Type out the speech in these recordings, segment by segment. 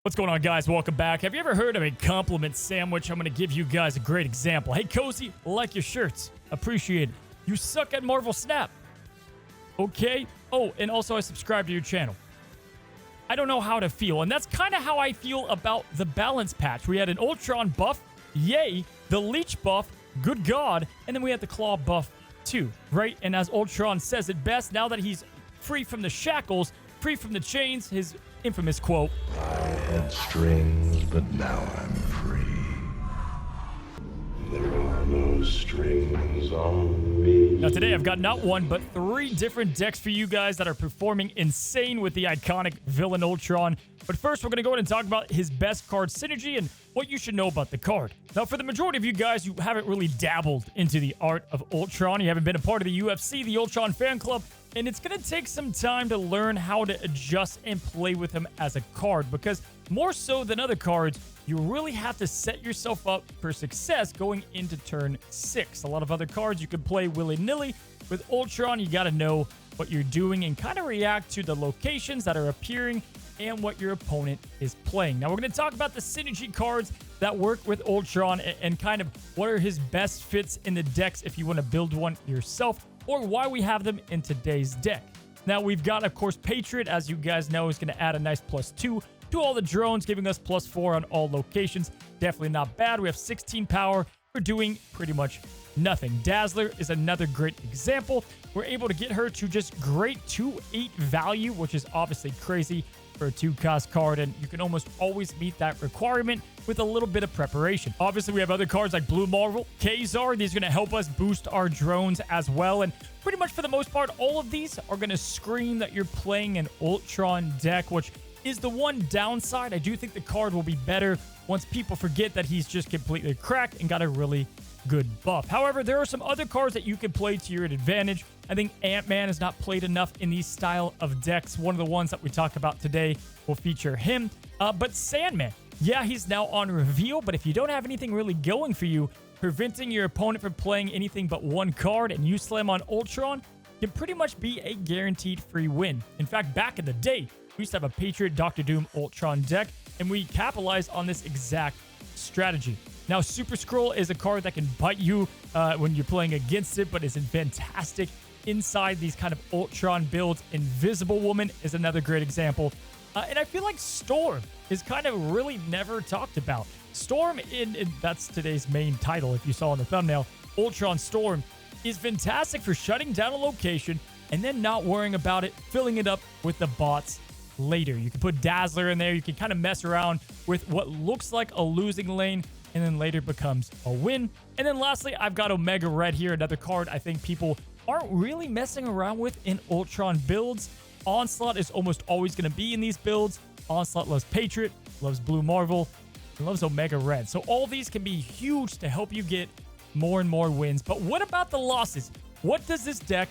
What's going on, guys? Welcome back. Have you ever heard of a compliment sandwich? I'm going to give you guys a great example. Hey, Cozy, like your shirts. Appreciate it. You suck at Marvel Snap. Okay? Oh, and also I subscribe to your channel. I don't know how to feel, and that's kind of how I feel about the balance patch. We had an Ultron buff, yay, the Leech buff, good God, and then we had the Claw buff too, right? And as Ultron says it best, now that he's free from the shackles, free from the chains, his infamous quote, I had strings, but now I'm free. There are no strings on me. Now today I've got not one, but 3 different decks for you guys that are performing insane with the iconic villain Ultron. But first, we're going to go ahead and talk about his best card, Synergy, and what you should know about the card. Now, for the majority of you guys who haven't really dabbled into the art of Ultron, you haven't been a part of the UFC, the Ultron fan club, and it's going to take some time to learn how to adjust and play with him as a card, because more so than other cards, you really have to set yourself up for success going into turn 6. A lot of other cards you can play willy-nilly. With Ultron, you got to know what you're doing and kind of react to the locations that are appearing and what your opponent is playing. Now, we're going to talk about the synergy cards that work with Ultron and kind of what are his best fits in the decks if you want to build one yourself, or why we have them in today's deck. Now, we've got, of course, Patriot, as you guys know, is going to add a nice +2 to all the drones, giving us +4 on all locations. Definitely not bad. We have 16 power. We're doing pretty much nothing. Dazzler is another great example. We're able to get her to just great 2/8 value, which is obviously crazy for a 2-cost card, and you can almost always meet that requirement with a little bit of preparation. Obviously, we have other cards like Blue Marvel, Kazar. These are going to help us boost our drones as well, and pretty much for the most part, all of these are going to scream that you're playing an Ultron deck, which is the one downside. I do think the card will be better once people forget that he's just completely cracked and got a really good buff. However, there are some other cards that you can play to your advantage. I think Ant-Man is not played enough in these style of decks. One of the ones that we talk about today will feature him. But Sandman, yeah, he's now on reveal, but if you don't have anything really going for you, preventing your opponent from playing anything but one card and you slam on Ultron can pretty much be a guaranteed free win. In fact, back in the day, we used to have a Patriot Dr. Doom Ultron deck, and we capitalized on this exact strategy. Now, Super Scroll is a card that can bite you when you're playing against it, but is fantastic inside these kind of Ultron builds. Invisible Woman is another great example. And I feel like Storm is kind of really never talked about. Storm, that's today's main title, if you saw in the thumbnail, Ultron Storm, is fantastic for shutting down a location and then not worrying about it, filling it up with the bots later. You can put Dazzler in there. You can kind of mess around with what looks like a losing lane and then later becomes a win. And then lastly, I've got Omega Red here, another card I think people aren't really messing around with in Ultron builds. Onslaught is almost always going to be in these builds. Onslaught loves Patriot, loves Blue Marvel, and loves Omega Red. So all these can be huge to help you get more and more wins. But what about the losses? What does this deck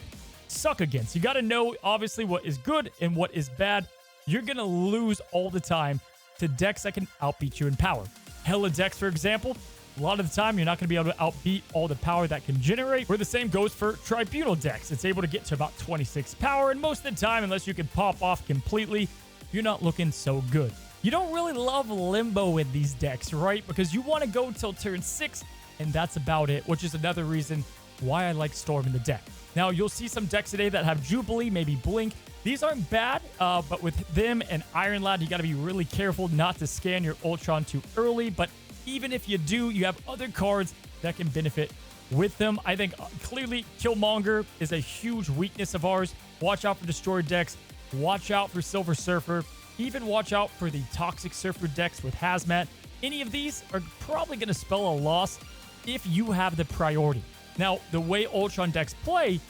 suck against? You got to know, obviously, what is good and what is bad. You're going to lose all the time to decks that can outbeat you in power. Hella decks, for example, a lot of the time you're not going to be able to outbeat all the power that can generate. Where the same goes for Tribunal decks. It's able to get to about 26 power, and most of the time, unless you can pop off completely, you're not looking so good. You don't really love Limbo in these decks, right? Because you want to go until turn 6, and that's about it, which is another reason why I like Storm in the deck. Now, you'll see some decks today that have Jubilee, maybe Blink. These aren't bad, but with them and Iron Lad, you got to be really careful not to scan your Ultron too early. But even if you do, you have other cards that can benefit with them. I think clearly Killmonger is a huge weakness of ours. Watch out for Destroyer decks. Watch out for Silver Surfer. Even watch out for the Toxic Surfer decks with Hazmat. Any of these are probably going to spell a loss if you have the priority. Now, the way Ultron decks play,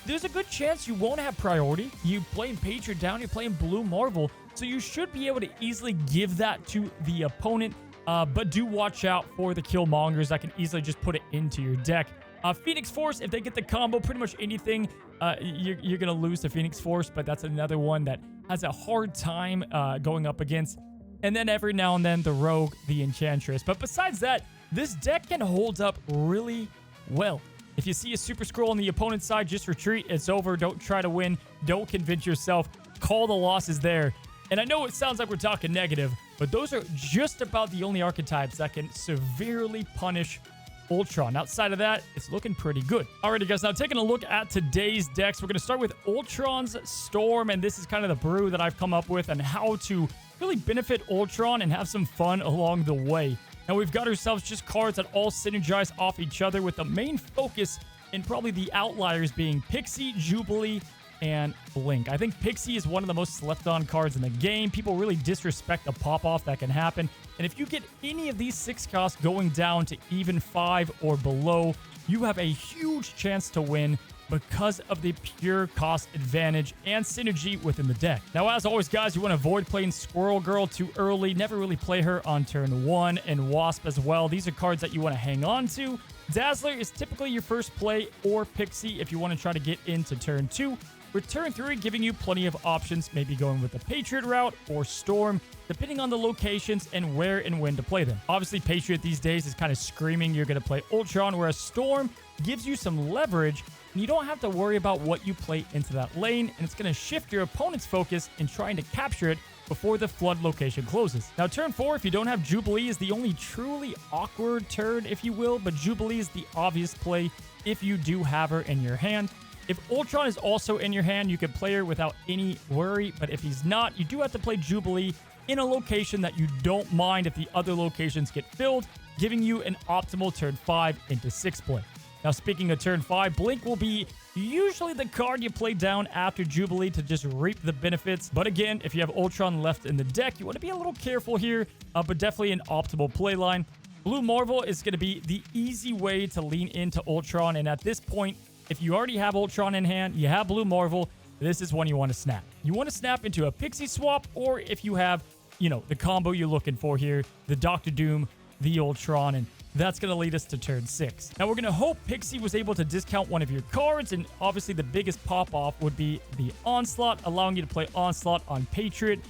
there's a good chance you won't have priority. You're playing Patriot down, you're playing Blue Marvel, so you should be able to easily give that to the opponent, but do watch out for the Killmongers that can easily just put it into your deck. Phoenix Force, if they get the combo, pretty much anything, you're going to lose to Phoenix Force, but that's another one that has a hard time going up against. And then every now and then, the Rogue, the Enchantress. But besides that, this deck can hold up really well. If you see a Super Scroll on the opponent's side, just retreat. It's over. Don't try to win. Don't convince yourself. Call the losses there. And I know it sounds like we're talking negative, but those are just about the only archetypes that can severely punish Ultron. Outside of that, it's looking pretty good. Alrighty, guys, now taking a look at today's decks, we're going to start with Ultron's Storm, and this is kind of the brew that I've come up with on how to really benefit Ultron and have some fun along the way. Now, we've got ourselves just cards that all synergize off each other, with the main focus in probably the outliers being Pixie, Jubilee, and Blink. I think Pixie is one of the most slept on cards in the game. People really disrespect the pop-off that can happen. And if you get any of these 6 costs going down to even 5 or below, you have a huge chance to win because of the pure cost advantage and synergy within the deck. Now, as always, guys, you want to avoid playing Squirrel Girl too early. Never really play her on turn 1, and Wasp as well. These are cards that you want to hang on to. Dazzler is typically your first play, or Pixie if you want to try to get into turn 2. With turn 3 giving you plenty of options, maybe going with the Patriot route or Storm, depending on the locations and where and when to play them. Obviously, Patriot these days is kind of screaming you're going to play Ultron, whereas Storm gives you some leverage, and you don't have to worry about what you play into that lane, and it's going to shift your opponent's focus in trying to capture it before the flood location closes. Now, turn 4, if you don't have Jubilee, is the only truly awkward turn, if you will, but Jubilee is the obvious play if you do have her in your hand. If Ultron is also in your hand, you can play her without any worry, but if he's not, you do have to play Jubilee in a location that you don't mind if the other locations get filled, giving you an optimal turn 5 into 6 play. Now, speaking of turn 5, Blink will be usually the card you play down after Jubilee to just reap the benefits. But again, if you have Ultron left in the deck, you want to be a little careful here, but definitely an optimal play line. Blue Marvel is going to be the easy way to lean into Ultron, and at this point, if you already have Ultron in hand, you have Blue Marvel, this is when you want to snap. You want to snap into a Pixie swap, or if you have, the combo you're looking for here, the Doctor Doom, the Ultron, and that's going to lead us to turn 6. Now, we're going to hope Pixie was able to discount one of your cards, and obviously the biggest pop-off would be the Onslaught, allowing you to play Onslaught on Patriot,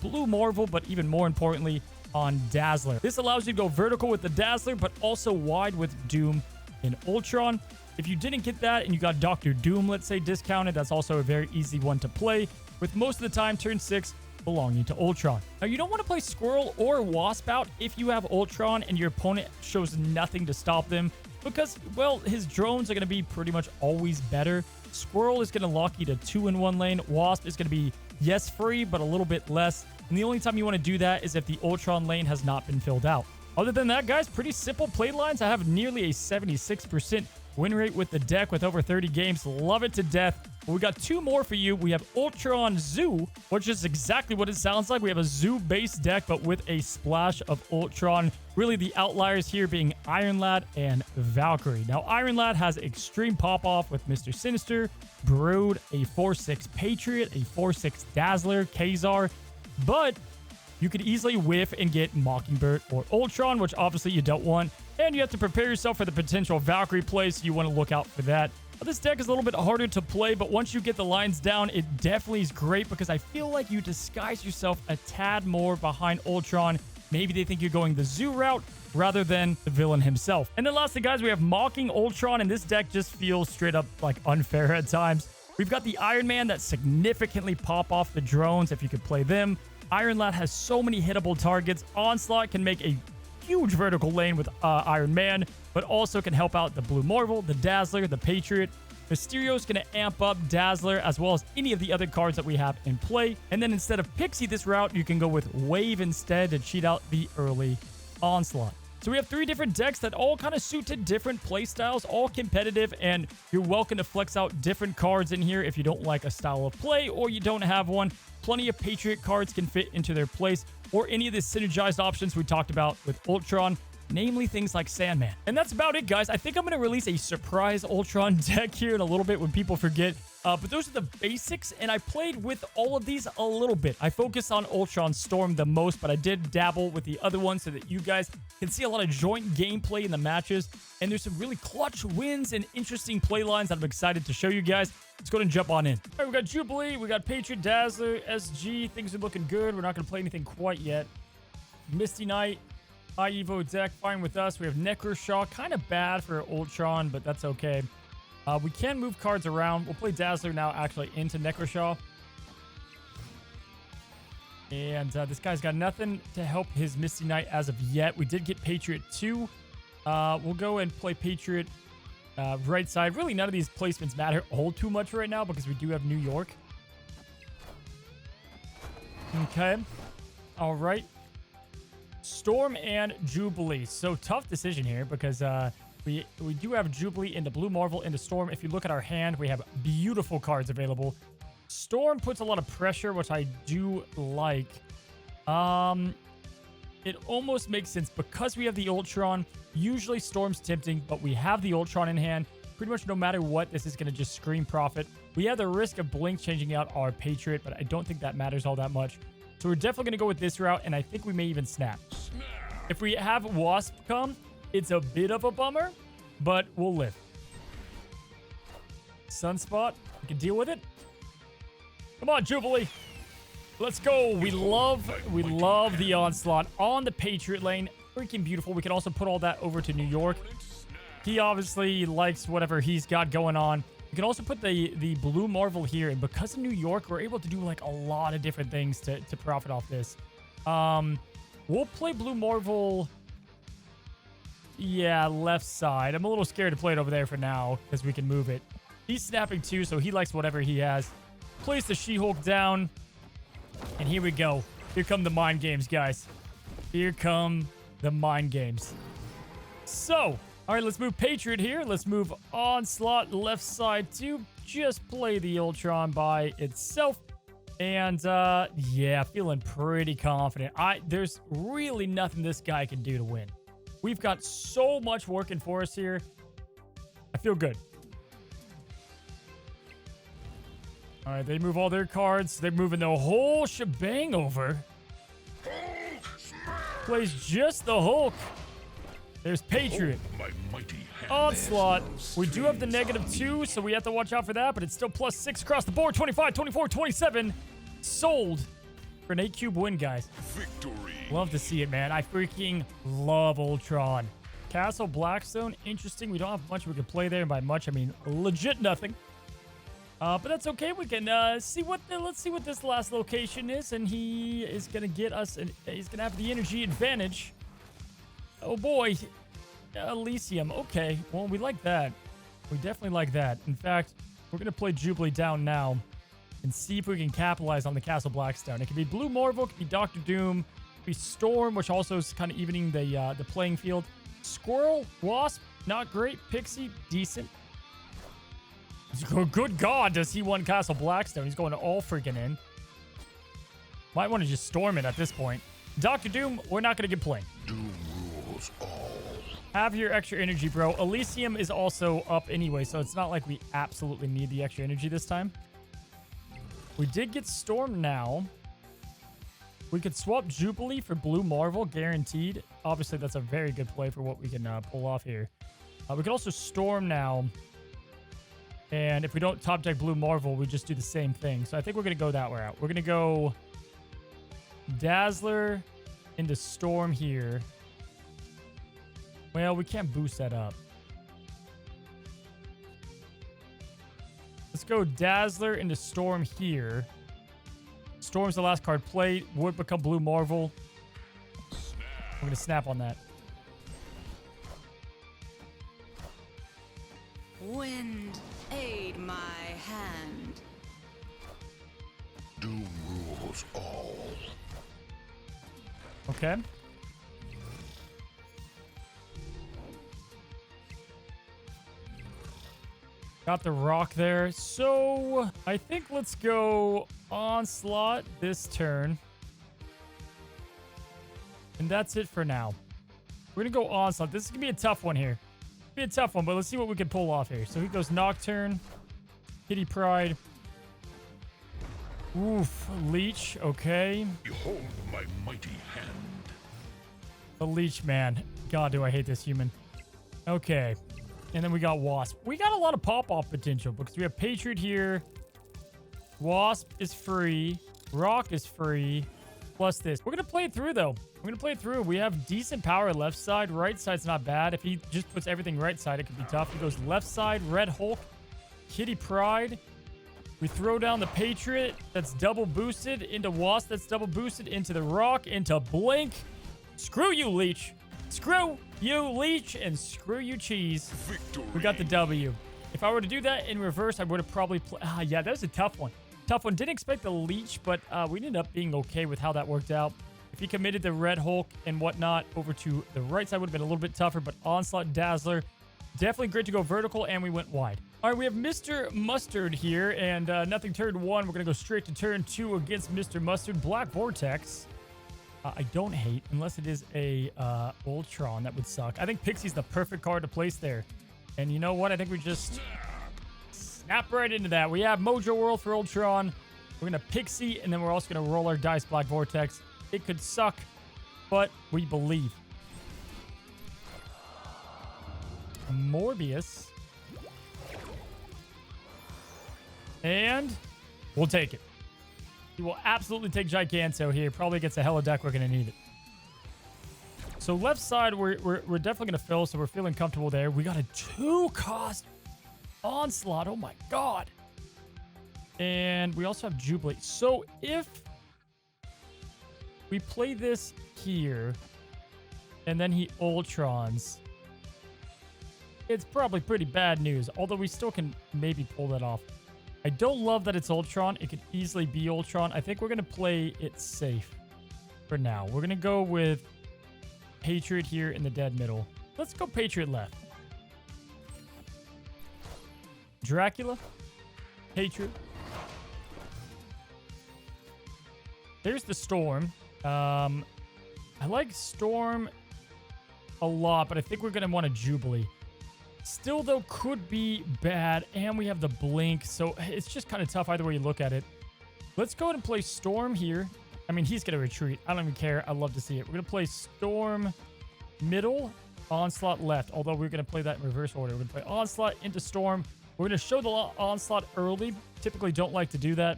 Blue Marvel, but even more importantly, on Dazzler. This allows you to go vertical with the Dazzler, but also wide with Doom and Ultron. If you didn't get that and you got Doctor Doom, let's say, discounted, that's also a very easy one to play, with most of the time turn 6 belonging to Ultron. Now, you don't want to play Squirrel or Wasp out if you have Ultron and your opponent shows nothing to stop them, because, well, his drones are going to be pretty much always better. Squirrel is going to lock you to 2 in 1 lane. Wasp is going to be, yes, free, but a little bit less. And the only time you want to do that is if the Ultron lane has not been filled out. Other than that, guys, pretty simple play lines. I have nearly a 76% win rate with the deck with over 30 games. Love it to death. But we got 2 more for you. We have Ultron Zoo, which is exactly what it sounds like. We have a Zoo-based deck, but with a splash of Ultron. Really, the outliers here being Iron Lad and Valkyrie. Now, Iron Lad has extreme pop-off with Mr. Sinister, Brood, a 4/6 Patriot, a 4/6 Dazzler, Kazar, but you could easily whiff and get Mockingbird or Ultron, which obviously you don't want. And you have to prepare yourself for the potential Valkyrie play, so you want to look out for that. But this deck is a little bit harder to play, but once you get the lines down, it definitely is great because I feel like you disguise yourself a tad more behind Ultron. Maybe they think you're going the Zoo route rather than the villain himself. And then lastly, guys, we have Mocking Ultron, and this deck just feels straight up like unfair at times. We've got the Iron Man that significantly pop off the drones if you could play them. Iron Lad has so many hittable targets. Onslaught can make a huge vertical lane with Iron Man, but also can help out the Blue Marvel, the Dazzler, the Patriot. Mysterio's going to amp up Dazzler as well as any of the other cards that we have in play. And then instead of Pixie this route, you can go with Wave instead to cheat out the early Onslaught. So we have 3 different decks that all kind of suit to different play styles, all competitive, and you're welcome to flex out different cards in here if you don't like a style of play or you don't have one. Plenty of Patriot cards can fit into their place, or any of the synergized options we talked about with Ultron, namely things like Sandman. And that's about it, guys. I think I'm going to release a surprise Ultron deck here in a little bit when people forget. But those are the basics, and I played with all of these a little bit. I focus on Ultron Storm the most, but I did dabble with the other ones so that you guys can see a lot of joint gameplay in the matches. And there's some really clutch wins and interesting play lines that I'm excited to show you guys. Let's go ahead and jump on in. All right, we got Jubilee, we got Patriot, Dazzler, SG. Things are looking good. We're not going to play anything quite yet. Misty Knight, High Evo deck, fine with us. We have Necroshock, kind of bad for Ultron, but that's okay. We can move cards around. We'll play Dazzler now, actually, into Necroshock. And this guy's got nothing to help his Misty Knight as of yet. We did get Patriot 2. We'll go and play Patriot right side. Really, none of these placements matter all too much right now because we do have New York. Okay. All right. Storm and Jubilee. So tough decision here because we do have Jubilee into Blue Marvel into Storm. If you look at our hand, we have beautiful cards available. Storm puts a lot of pressure, which I do like. It almost makes sense because we have the Ultron. Usually Storm's tempting, but we have the Ultron in hand. Pretty much no matter what, this is going to just scream profit. We have the risk of Blink changing out our Patriot, but I don't think that matters all that much. So we're definitely going to go with this route, and I think we may even snap. If we have Wasp come, it's a bit of a bummer, but we'll live. Sunspot, we can deal with it. Come on, Jubilee. Let's go. We love the onslaught on the Patriot lane. Freaking beautiful. We can also put all that over to New York. He obviously likes whatever he's got going on. We can also put the Blue Marvel here. And because of New York, we're able to do like a lot of different things to profit off this. We'll play Blue Marvel. Yeah, left side. I'm a little scared to play it over there for now because we can move it. He's snapping too, so he likes whatever he has. Place the She-Hulk down. And here we go. Here come the mind games, guys. Here come the mind games. So, all right, let's move Patriot here. Let's move Onslaught left side to just play the Ultron by itself. And, yeah, feeling pretty confident. There's really nothing this guy can do to win. We've got so much working for us here. I feel good. All right, they move all their cards. They're moving the whole shebang over. Plays just the Hulk. There's Patriot. Onslaught. We do have the -2, so we have to watch out for that, but it's still +6 across the board. 25, 24, 27. Sold for an 8-cube win, guys. Victory. Love to see it, man. I freaking love Ultron. Castle Blackstone. Interesting. We don't have much we can play there. And by much, I mean legit nothing. But that's okay. We can let's see what this last location is, and he is gonna get us. He's gonna have the energy advantage. Oh boy, Elysium. Okay, well we like that. We definitely like that. In fact, we're gonna play Jubilee down now, and see if we can capitalize on the Castle Blackstone. It could be Blue Marvel, it could be Doctor Doom, it could be Storm, which also is kind of evening the playing field. Squirrel, Wasp, not great. Pixie, decent. Good God, does he want Castle Blackstone? He's going all freaking in. Might want to just storm it at this point. Doctor Doom, we're not going to get playing. Doom rules all. Have your extra energy, bro. Elysium is also up anyway, so it's not like we absolutely need the extra energy this time. We did get Storm now. We could swap Jubilee for Blue Marvel, guaranteed. Obviously, that's a very good play for what we can pull off here. We could also Storm now. And if we don't top deck Blue Marvel, we just do the same thing. So I think we're going to go that route. We're going to go Dazzler into Storm here. Well, we can't boost that up. Let's go Dazzler into Storm here. Storm's the last card played. Would become Blue Marvel. We're going to snap on that. Wind, aid my hand. Doom rules all. Okay. Got the rock there. So I think let's go Onslaught this turn. And that's it for now. We're going to go Onslaught. This is going to be a tough one here. Be a tough one, but let's see what we can pull off here. So he goes Nocturne, Kitty Pryde. Oof, Leech, okay. Behold my mighty hand. The Leech, man. God, do I hate this human. Okay. And then we got Wasp. We got a lot of pop-off potential because we have Patriot here. Wasp is free. Rock is free. Plus this. We're going to play it through, though. We're going to play it through. We have decent power left side. Right side's not bad. If he just puts everything right side, it could be tough. He goes left side, Red Hulk, Kitty Pryde. We throw down the Patriot that's double boosted into Wasp that's double boosted into the Rock into Blink. Screw you, Leech. Screw you, Leech, and screw you, Cheese. Victory. We got the W. If I were to do that in reverse, I would have probably yeah, that was a tough one. Tough one. Didn't expect the Leech, but we ended up being okay with how that worked out. If he committed the Red Hulk and whatnot over to the right side, would have been a little bit tougher, but Onslaught, Dazzler, definitely great to go vertical, and we went wide. All right, we have Mr. Mustard here, and nothing turn 1. We're going to go straight to turn 2 against Mr. Mustard. Black Vortex. I don't hate, unless it is a Ultron. That would suck. I think Pixie's the perfect card to place there. And you know what? I think we just snap right into that. We have Mojo World for Ultron. We're going to Pixie, and then we're also going to roll our dice Black Vortex. It could suck, but we believe. Morbius. And we'll take it. He will absolutely take Giganto here. Probably gets a hella deck. We're going to need it. So left side, we're definitely going to fill, so we're feeling comfortable there. We got a 2-cost Onslaught. Oh, my God. And we also have Jubilee. So if we play this here, and then he Ultrons, it's probably pretty bad news, although we still can maybe pull that off. I don't love that it's Ultron. It could easily be Ultron. I think we're going to play it safe for now. We're going to go with Patriot here in the dead middle. Let's go Patriot left. Dracula. Patriot. There's the Storm. I like Storm a lot, but I think we're going to want a Jubilee. Still, though, could be bad, and we have the Blink, so it's just kind of tough either way you look at it. Let's go ahead and play Storm here. I mean, he's going to retreat. I don't even care. I love to see it. We're going to play Storm middle, Onslaught left, although we're going to play that in reverse order. We're going to play Onslaught into Storm. We're going to show the Onslaught early. Typically don't like to do that,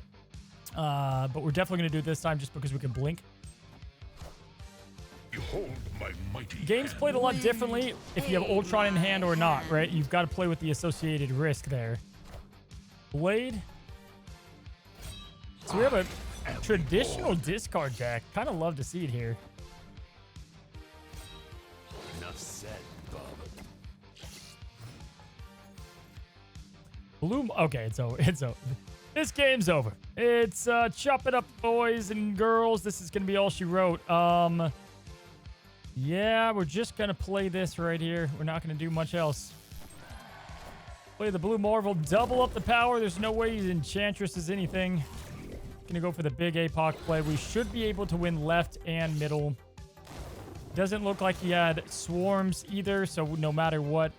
but we're definitely going to do it this time just because we can Blink. Behold my mighty Game's hand. played a lot differently if you have Ultron in hand or not, right? You've got to play with the associated risk there. Blade. So we have a traditional discard deck. Kind of love to see it here. Enough said, bub. Bloom. Okay, it's over. It's over. This game's over. It's chop it up, boys and girls. This is going to be all she wrote. Yeah, we're just going to play this right here. We're not going to do much else. Play the Blue Marvel. Double up the power. There's no way Enchantress is anything. Going to go for the big APOC play. We should be able to win left and middle. Doesn't look like he had swarms either, so no matter what,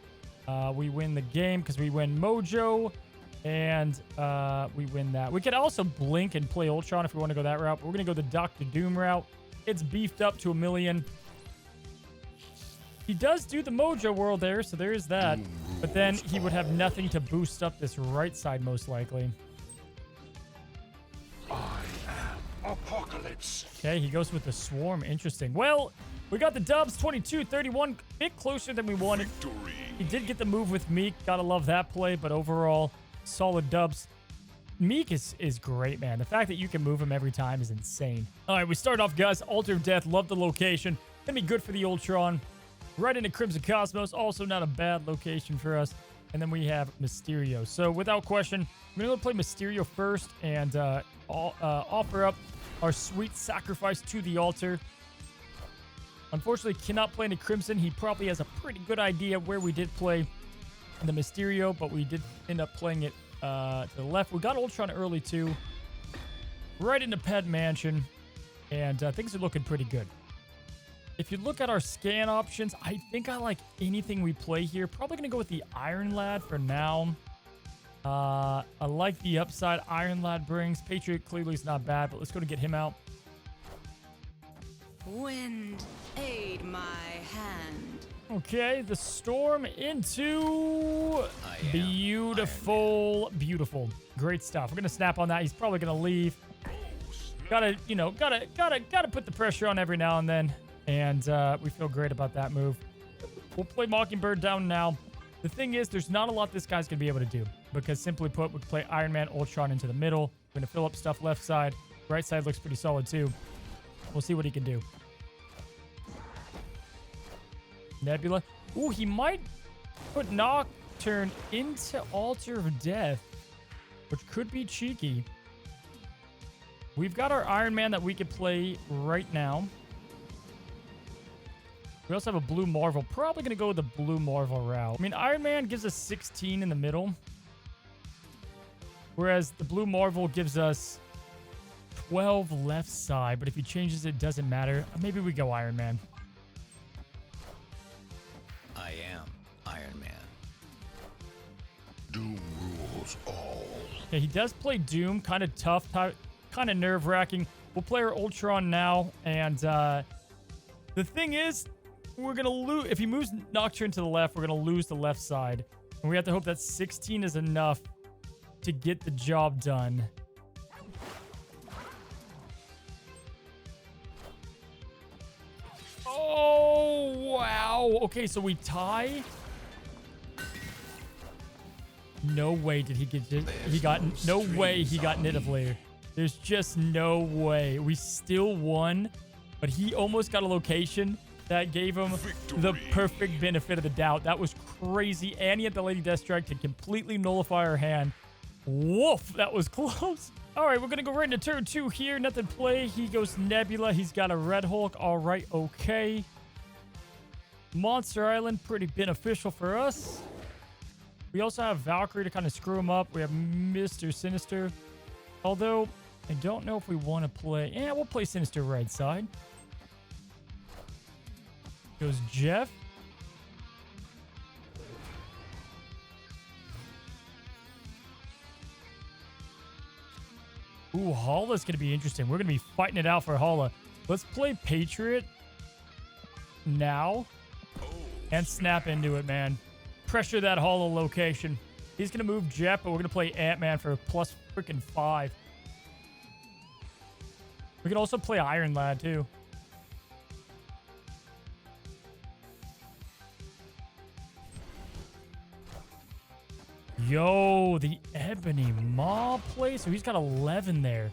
we win the game because we win Mojo, and we win that. We could also Blink and play Ultron if we want to go that route, but we're going to go the Doctor Doom route. It's beefed up to 1,000,000. He does do the Mojo World there, so there is that. But then he would have nothing to boost up this right side, most likely. I am Apocalypse. Okay, he goes with the Swarm. Interesting. Well, we got the dubs, 22-31. A bit closer than we wanted. Victory. He did get the move with Meek. Gotta love that play, but overall, solid dubs. Meek is great, man. The fact that you can move him every time is insane. All right, we start off, guys. Altar of Death. Love the location. Gonna be good for the Ultron. Right into Crimson Cosmos. Also not a bad location for us. And then we have Mysterio. So without question, we're going to play Mysterio first and offer up our sweet sacrifice to the altar. Unfortunately, cannot play into Crimson. He probably has a pretty good idea where we did play the Mysterio, but we did end up playing it to the left. We got Ultron early too. Right into Pet Mansion. And things are looking pretty good. If you look at our scan options, I think I like anything we play here. Probably going to go with the Iron Lad for now. I like the upside Iron Lad brings. Patriot clearly is not bad, but let's go to get him out. Wind, aid my hand. Okay, the Storm into beautiful, beautiful. Great stuff. We're going to snap on that. He's probably going to leave. Gotta put the pressure on every now and then. And we feel great about that move. We'll play Mockingbird down now. The thing is, there's not a lot this guy's going to be able to do. because simply put, we can play Iron Man, Ultron into the middle. We're going to fill up stuff left side. Right side looks pretty solid too. We'll see what he can do. Nebula. Ooh, he might put Nocturne into Altar of Death, which could be cheeky. We've got our Iron Man that we could play right now. We also have a Blue Marvel. Probably going to go with the Blue Marvel route. I mean, Iron Man gives us 16 in the middle, whereas the Blue Marvel gives us 12 left side. But if he changes it, doesn't matter. Maybe we go Iron Man. I am Iron Man. Doom rules all. Yeah, he does play Doom. Kind of tough, kind of nerve-wracking. We'll play our Ultron now. And the thing is, we're going to lose. If he moves Nocturne to the left, we're going to lose the left side. And we have to hope that 16 is enough to get the job done. Oh, wow. Okay, so we tie. No way did he get it. No way he got Nidavellir. There's just no way. We still won, but he almost got a location that gave him the perfect benefit of the doubt. That was crazy. And he had the Lady Deathstrike to completely nullify our hand. Woof, that was close. All right, we're going to go right into turn 2 here. Nothing play. He goes Nebula. He's got a Red Hulk. All right, okay. Monster Island, pretty beneficial for us. We also have Valkyrie to kind of screw him up. We have Mr. Sinister. Although, I don't know if we want to play... Yeah, we'll play Sinister right side. Goes Jeff. Ooh, Hala's going to be interesting. We're going to be fighting it out for Hala. Let's play Patriot now and snap into it, man. Pressure that Hala location. He's going to move Jeff, but we're going to play Ant-Man for plus freaking 5. We could also play Iron Lad, too. Yo, the Ebony Maw play. So he's got 11 there.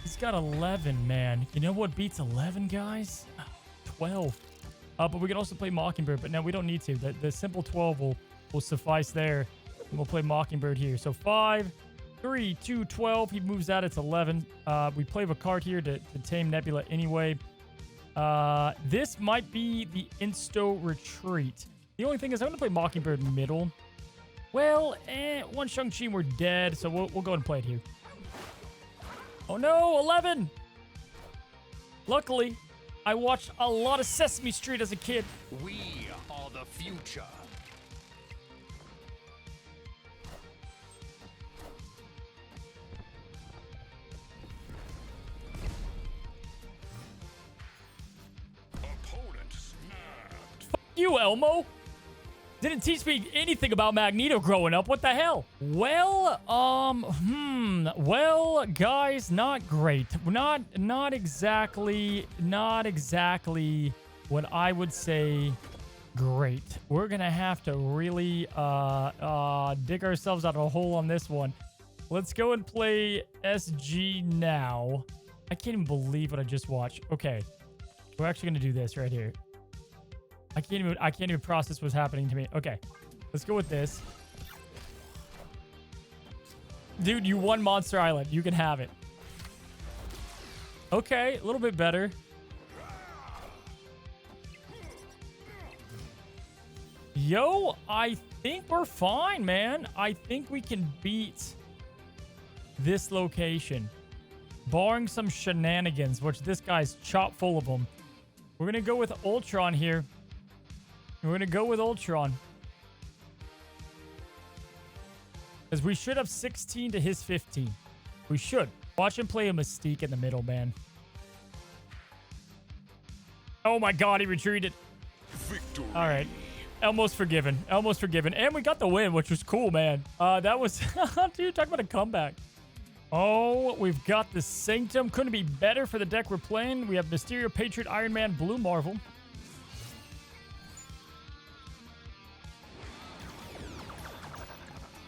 He's got 11, man. You know what beats 11, guys? 12. But we can also play Mockingbird, but no, we don't need to. The simple 12 will suffice there. And we'll play Mockingbird here. So 5, 3, 2, 12. He moves out. It's 11. We play with a card here to tame Nebula anyway. This might be the Insto Retreat. The only thing is I'm going to play Mockingbird middle. Well, one Shang-Chi, we're dead, so we'll go ahead and play it here. Oh no, 11! Luckily, I watched a lot of Sesame Street as a kid. We are the future. Opponent snapped. F you, Elmo! Didn't teach me anything about Magneto growing up. What the hell? Well, well, guys, not great. Not exactly what I would say great. We're gonna have to really dig ourselves out of a hole on this one. Let's go and play SG now. I can't even believe what I just watched. Okay, we're actually gonna do this right here. I can't even process what's happening to me. Okay, let's go with this. Dude, you won Monster Island. You can have it. Okay, a little bit better. Yo, I think we're fine, man. I think we can beat this location. Barring some shenanigans, which this guy's chock full of them. We're going to go with Ultron here. We're going to go with Ultron. Because we should have 16 to his 15. We should. Watch him play a Mystique in the middle, man. Oh my god, he retreated. Victory. All right. Almost forgiven. Almost forgiven. And we got the win, which was cool, man. That was... Dude, talk about a comeback. Oh, we've got the Sanctum. Couldn't be better for the deck we're playing. We have Mysterio, Patriot, Iron Man, Blue Marvel.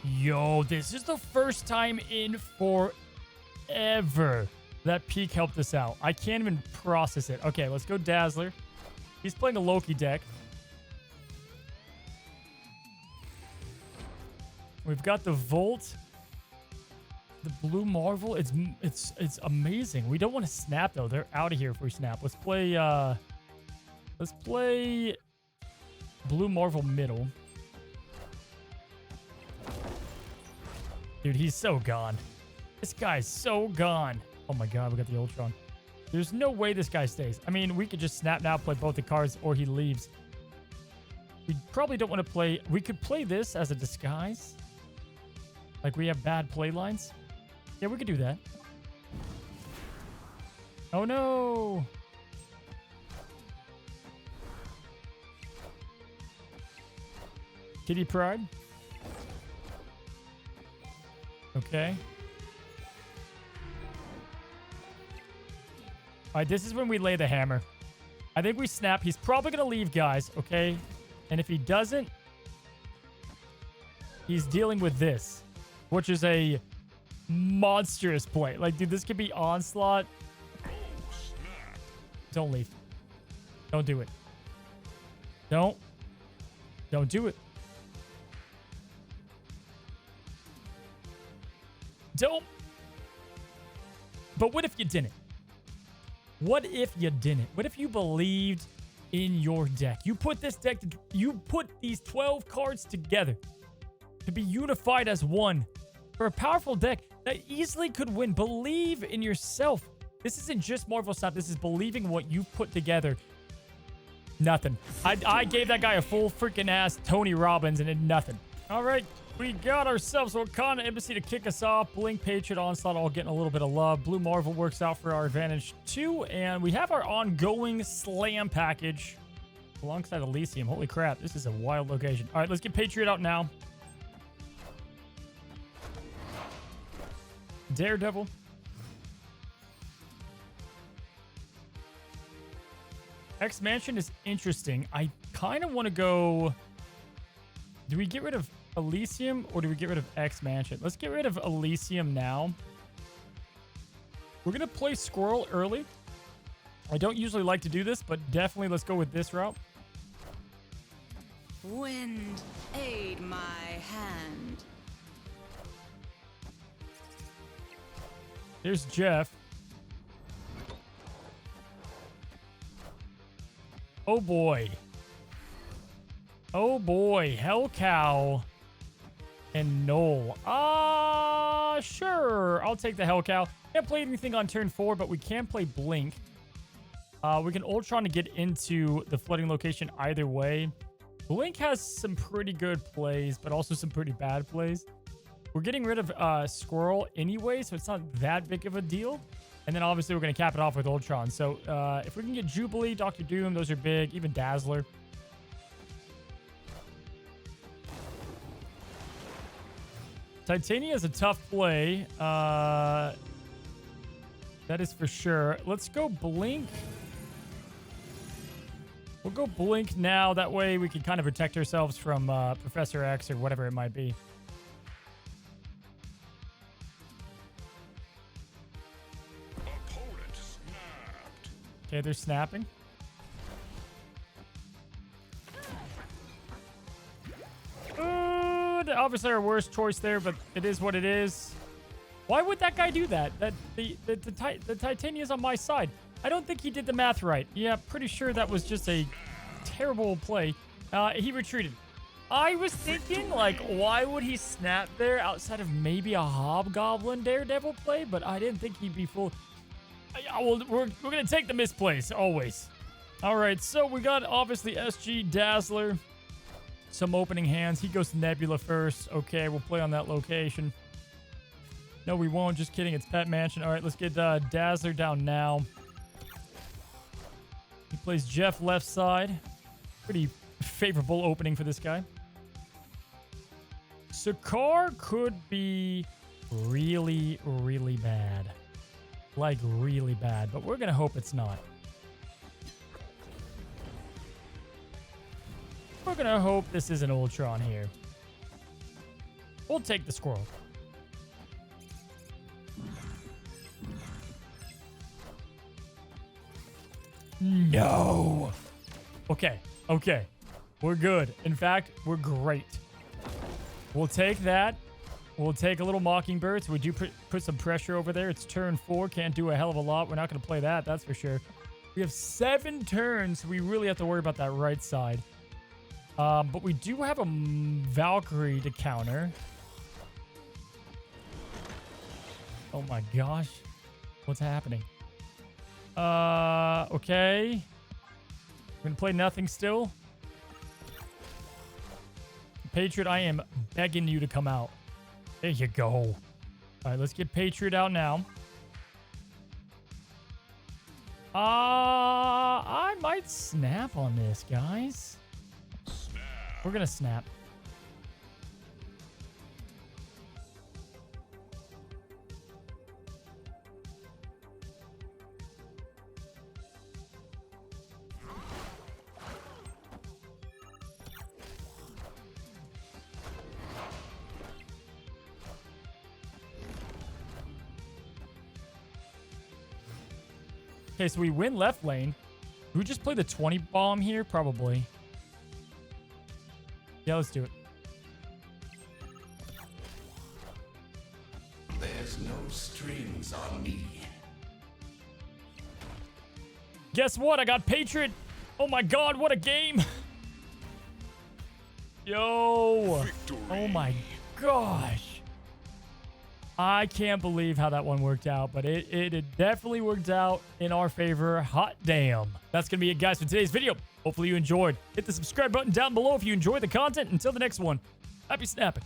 Yo, this is the first time in forever that Peak helped us out. I can't even process it. Okay, let's go Dazzler. He's playing a Loki deck. We've got the Volt. The Blue Marvel. It's amazing. We don't want to snap though. They're out of here if we snap. Let's play Blue Marvel middle. Dude, he's so gone. This guy's so gone. Oh my god, we got the Ultron. There's no way this guy stays. I mean, we could just snap now, play both the cards, or he leaves. We probably don't want to play... We could play this as a disguise. Like, we have bad play lines. Yeah, we could do that. Oh no! Kitty Pride. Okay. All right, this is when we lay the hammer. I think we snap. He's probably going to leave, guys, okay? And if he doesn't, he's dealing with this, which is a monstrous play. Like, dude, this could be Onslaught. Don't leave. Don't do it. Don't do it. Don't. But what if you didn't? What if you didn't? What if you believed in your deck? You put this deck, you put these 12 cards together to be unified as one for a powerful deck that easily could win. Believe in yourself. This isn't just Marvel Snap. This is believing what you put together. Nothing. I gave that guy a full freaking ass Tony Robbins and did nothing. All right. We got ourselves Wakanda Embassy to kick us off. Blink, Patriot, Onslaught all getting a little bit of love. Blue Marvel works out for our advantage too. And we have our ongoing Slam package alongside Elysium. Holy crap, this is a wild location. All right, let's get Patriot out now. Daredevil. X-Mansion is interesting. I kind of want to go... Do we get rid of Elysium or do we get rid of X-Mansion? Let's get rid of Elysium now. We're going to play Squirrel early. I don't usually like to do this, but definitely let's go with this route. Wind, aid my hand. Here's Jeff. Oh boy. Oh boy. Hell Cow and Knoll. Sure. I'll take the Hell Cow. Can't play anything on turn 4, but we can play Blink. We can Ultron to get into the flooding location either way. Blink has some pretty good plays, but also some pretty bad plays. We're getting rid of Squirrel anyway, so it's not that big of a deal. And then obviously we're going to cap it off with Ultron. So if we can get Jubilee, Dr. Doom, those are big. Even Dazzler. Titania is a tough play. That is for sure. Let's go Blink. We'll go Blink now. That way we can kind of protect ourselves from Professor X or whatever it might be. Opponent snapped. Okay, they're snapping. Obviously our worst choice there, but it is what it is. Why would that guy do that? The Titania is on my side. I don't think he did the math right. Yeah, pretty sure that was just a terrible play. He retreated. I was thinking, like, why would he snap there outside of maybe a Hobgoblin Daredevil play? But I didn't think he'd be full. We're going to take the misplays, always. All right, so we got, obviously, SG Dazzler. Some opening hands. He goes to Nebula first. Okay, we'll play on that location. No, we won't. Just kidding. It's Pet Mansion. All right, let's get Dazzler down now. He plays Jeff left side. Pretty favorable opening for this guy. Sakaar could be really, really bad. Like, really bad. But we're going to hope it's not. We're going to hope this is an Ultron here. We'll take the squirrel. No. Okay. Okay. We're good. In fact, we're great. We'll take that. We'll take a little Mockingbird. So we do put some pressure over there. It's turn 4. Can't do a hell of a lot. We're not going to play that. That's for sure. We have 7 turns. So we really have to worry about that right side. But we do have a Valkyrie to counter. Oh my gosh. What's happening? Okay. We're going to play nothing still. Patriot, I am begging you to come out. There you go. All right, let's get Patriot out now. I might snap on this, guys. We're going to snap. Okay, so we win left lane. Do we just play the 20 bomb here? Probably. Yeah, let's do it. There's no strings on me. Guess what? I got Patriot. Oh my god, what a game. Yo. Victory. Oh my gosh. I can't believe how that one worked out, but it definitely worked out in our favor. Hot damn. That's going to be it, guys, for today's video. Hopefully you enjoyed. Hit the subscribe button down below if you enjoyed the content. Until the next one, happy snapping.